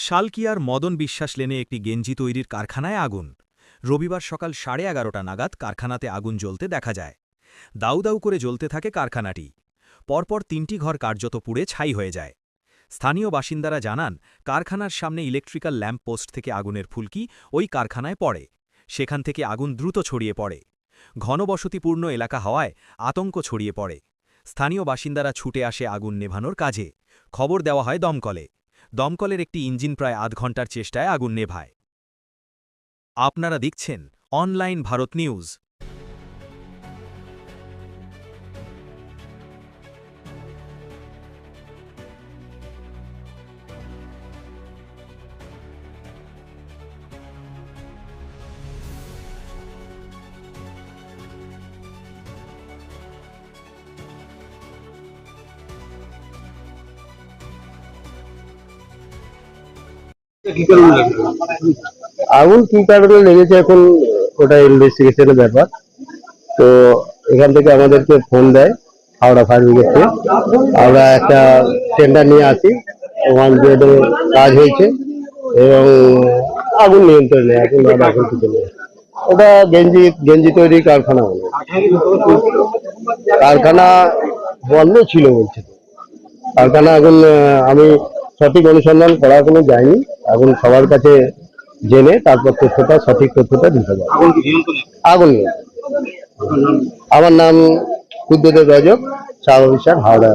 শালকিয়ার মদন বিশ্বাস লেনে একটি গেঞ্জি তৈরির কারখানায় আগুন। রবিবার সকাল 11:30 নাগাদ কারখানাতে আগুন জ্বলতে দেখা যায়। দাউ দাউ করে জ্বলতে থাকে কারখানাটি। পরপর 3টি ঘর কার্যত পুড়ে ছাই হয়ে যায়। স্থানীয় বাসিন্দারা জানান, কারখানার সামনে ইলেকট্রিক্যাল ল্যাম্প পোস্ট থেকে আগুনের ফুলকি ওই কারখানায় পড়ে। সেখান থেকে আগুন দ্রুত ছড়িয়ে পড়ে। ঘনবসতিপূর্ণ এলাকা হওয়ায় আতঙ্ক ছড়িয়ে পড়ে। স্থানীয় বাসিন্দারা ছুটে আসে আগুন নেভানোর কাজে। খবর দেওয়া হয় দমকলে। দমকলের একটি ইঞ্জিন প্রায় আধ ঘণ্টার চেষ্টায় আগুন নেভায়। আপনারা দেখছেন অনলাইন ভারত নিউজ। আগুন কি কারণে লেগেছে এখন ওটা ইনভেস্টিগেশনের ব্যাপার। তো এখান থেকে আমাদেরকে ফোন দেয় হাওড়া ফায়ার ব্রিগেডকে। আমরা একটা টেন্ডার নিয়ে আসি, 100 কাজ হয়েছে এবং আগুন নিয়ন্ত্রণে এখন এখন কিছু নেই। ওটা গেঞ্জি গেঞ্জি তৈরি কারখানা হলো। কারখানা বন্ধ ছিল বলছে। কারখানা এখন আমি সঠিক অনুসন্ধান করা কোনো যায়নি। এখন সবার কাছে জেনে তারপর সঠিক তথ্যটা দিতে পারবো। আগুন নিয়ে আমার নাম বুদ্ধদেব রজক, চা অফিসার, হাওড়া।